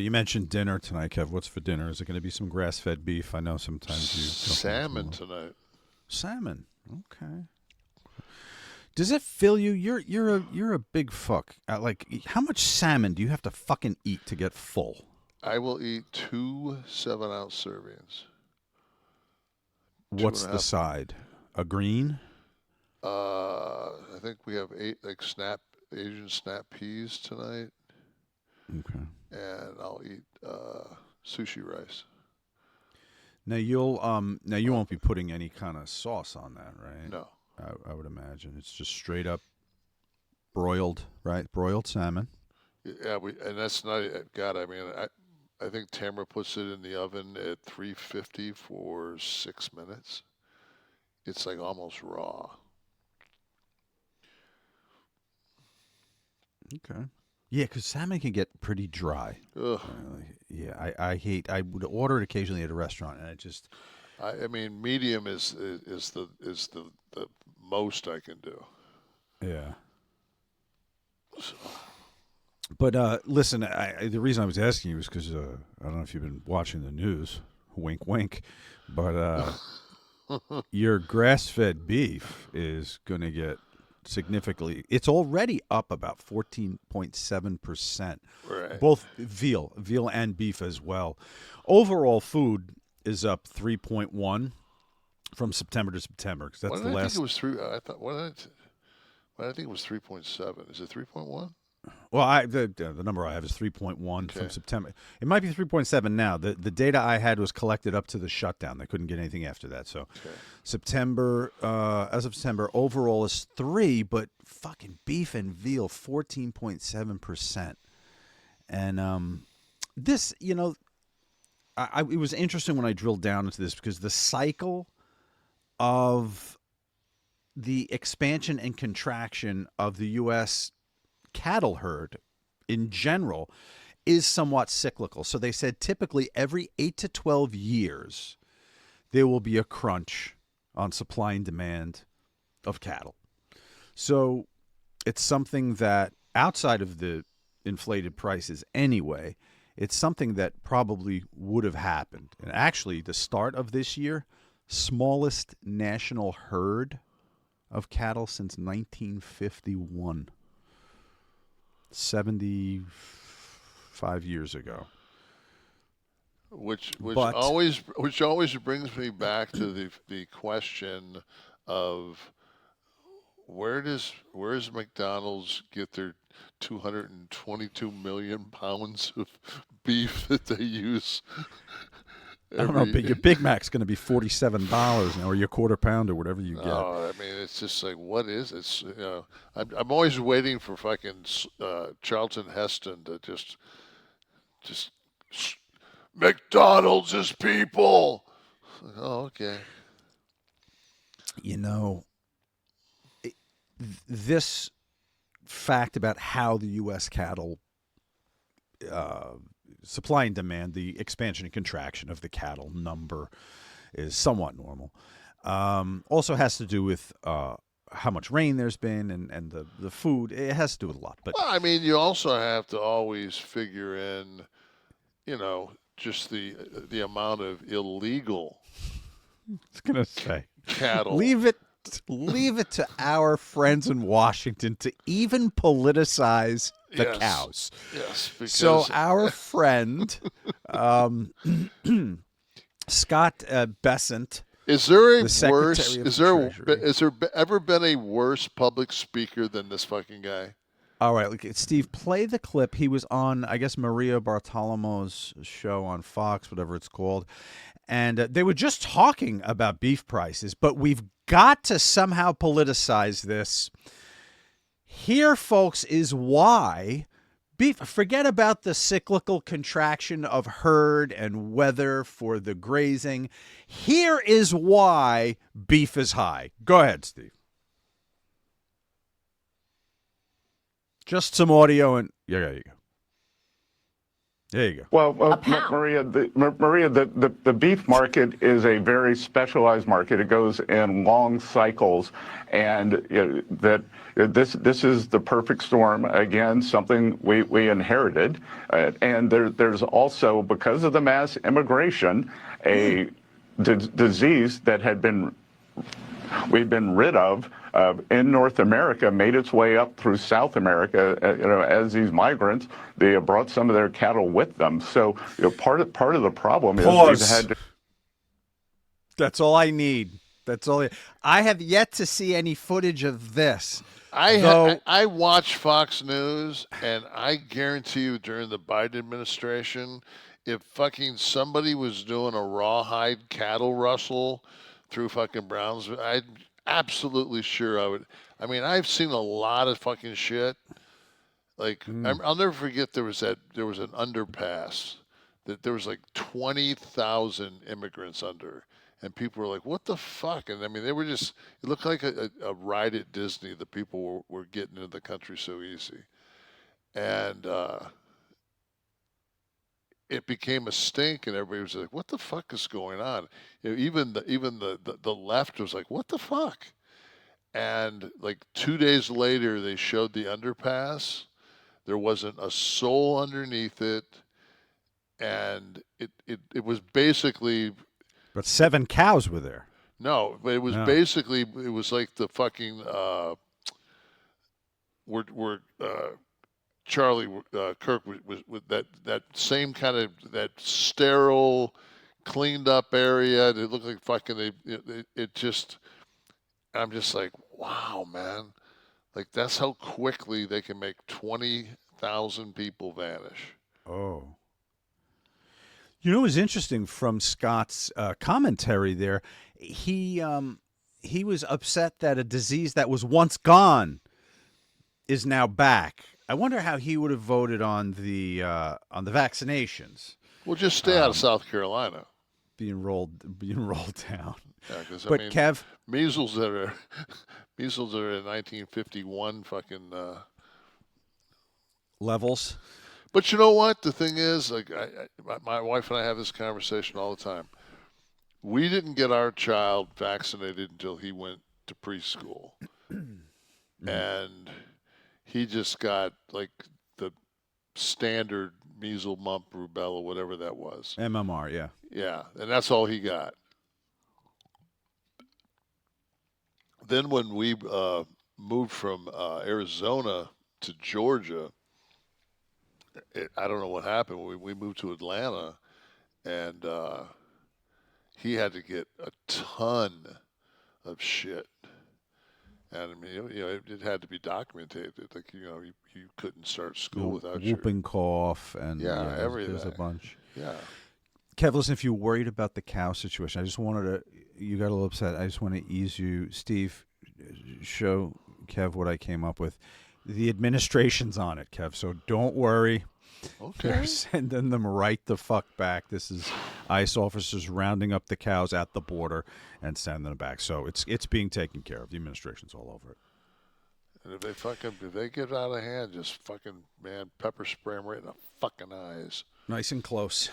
You mentioned dinner tonight, Kev. What's for dinner? Is it going to be some grass-fed beef? I know sometimes you don't want Salmon to. tonight. Salmon. Okay. Does it fill you? You're a big fuck. Like, how much salmon do you have to fucking eat to get full? I will eat two 7-ounce servings. Two and What's a the half. side? A green? I think we have eight like Asian snap peas tonight, Okay. and I'll eat sushi rice. Now you Uh, won't be putting any kind of sauce on that, right? no. I would imagine it's just straight up broiled, right? Broiled salmon. Yeah, and that's not God. I mean, I think Tamara puts it in the oven at 350 for 6 minutes. It's like almost raw. Okay. Yeah, because salmon can get pretty dry. Ugh. Yeah, I hate. I would order it occasionally at a restaurant, and it just I mean, medium is the most I can do. yeah. So, But listen, the reason I was asking you is because I don't know if you've been watching the news. Wink, wink. But your grass-fed beef is going to get significantly. It's already up about 14.7%. right. Both veal and beef as well. Overall, food is up 3.1 from September to September because Why that's did the I think it last. was three? I thought. Why did I think it was 3.7? Is it 3.1? Well, the number I have is 3.1 from Okay. September. It might be 3.7 now. The data I had was collected up to the shutdown. They couldn't get anything after that. So Okay. September, as of September, overall is 3, but fucking beef and veal 14.7%. And this, it was interesting when I drilled down into this because the cycle of the expansion and contraction of the U.S. cattle herd in general is somewhat cyclical. So they said typically every 8 to 12 years there will be a crunch on supply and demand of cattle. So it's something that outside of the inflated prices anyway, it's something that probably would have happened. And actually, the start of this year, smallest national herd of cattle since 1951, 75 years ago. Which which But always which always brings me back to the question of where does McDonald's get their 222 million pounds of beef that they use I don't know, every. but your Big Mac's going to be $47 now, or your quarter pounder, whatever you get. Oh, I mean, it's just like, what is it? I'm always waiting for fucking Charlton Heston to just McDonald's is people. Oh, okay. You know, this fact about how the U.S. cattle uh, supply and demand, the expansion and contraction of the cattle number is somewhat normal. Also has to do with how much rain there's been and the food. It has to do with a lot. But Well, I mean, you also have to always figure in, just the amount of illegal I was going to say, cattle. leave it. Leave it to our friends in Washington to even politicize the Yes, cows. yes, So because our friend um, Scott Bessent, is there a the worse? Secretary of Is the there Treasury. ever been a worse public speaker than this fucking guy? All right, look, Steve, play the clip. He was on, I guess, Maria Bartolomo's show on Fox, whatever it's called. And they were just talking about beef prices, but we've got to somehow politicize this. Here, folks, is why beef, forget about the cyclical contraction of herd and weather for the grazing. Here is why beef is high. Go ahead, Steve. Just some audio and yeah, there you go. There you go. Well, A pound. Maria, the beef market is a very specialized market. It goes in long cycles, and this is the perfect storm. Again, something we inherited, and there's also, because of the mass immigration, a disease that we've been rid of in North America, made its way up through South America. As these migrants, they brought some of their cattle with them. So part of the problem is we've Pause. had to. That's all I need. That's all. I have yet to see any footage of this, though. I watch Fox News, and I guarantee you, during the Biden administration, if fucking somebody was doing a rawhide cattle rustle through fucking Brownsville, I'm absolutely sure I would. I mean, I've seen a lot of fucking shit. Like I'll never forget there was an underpass that there was like 20,000 immigrants under, and people were like, "What the fuck?" And I mean, they were just it looked like a ride at Disney. The people were getting into the country so easy, and it became a stink, and everybody was like, "What the fuck is going on?" Even the left was like, "What the fuck?" And like 2 days later, they showed the underpass. There wasn't a soul underneath it, and it was basically But 7 cows were there. no, but it was No. basically it was like the fucking where Charlie Kirk was with that same kind of that sterile, cleaned up area. It looked like fucking it just. I'm just like, wow, man. Like that's how quickly they can make 20,000 people vanish. Oh. You know, it was interesting from Scott's commentary there. He was upset that a disease that was once gone is now back. I wonder how he would have voted on the vaccinations Well, just stay out of South Carolina. being rolled down. Yeah, because I But mean, Kev, measles that are measles that are in 1951 fucking. levels. But you know what? The thing is, like, my wife and I have this conversation all the time. We didn't get our child vaccinated until he went to preschool, and he just got like the standard measles, mumps, rubella, whatever that was. MMR, yeah. Yeah, and that's all he got. Then when we moved from Arizona to Georgia, I don't know what happened. We moved to Atlanta, and he had to get a ton of shit. And I mean, it had to be documented. Like, you couldn't start school without your Whooping cough and yeah, there's a everything. bunch. Yeah. Kev, listen, if you're worried about the cow situation, I just wanted to, you got a little upset. I just want to ease you. Steve, show Kev what I came up with. The administration's on it, Kev, so don't worry. They're Okay. sending them right the fuck back. This is ICE officers rounding up the cows at the border and sending them back. So it's being taken care of. The administration's all over it. And if they get out of hand, just fucking, man, pepper spray them right in the fucking eyes. Nice and close.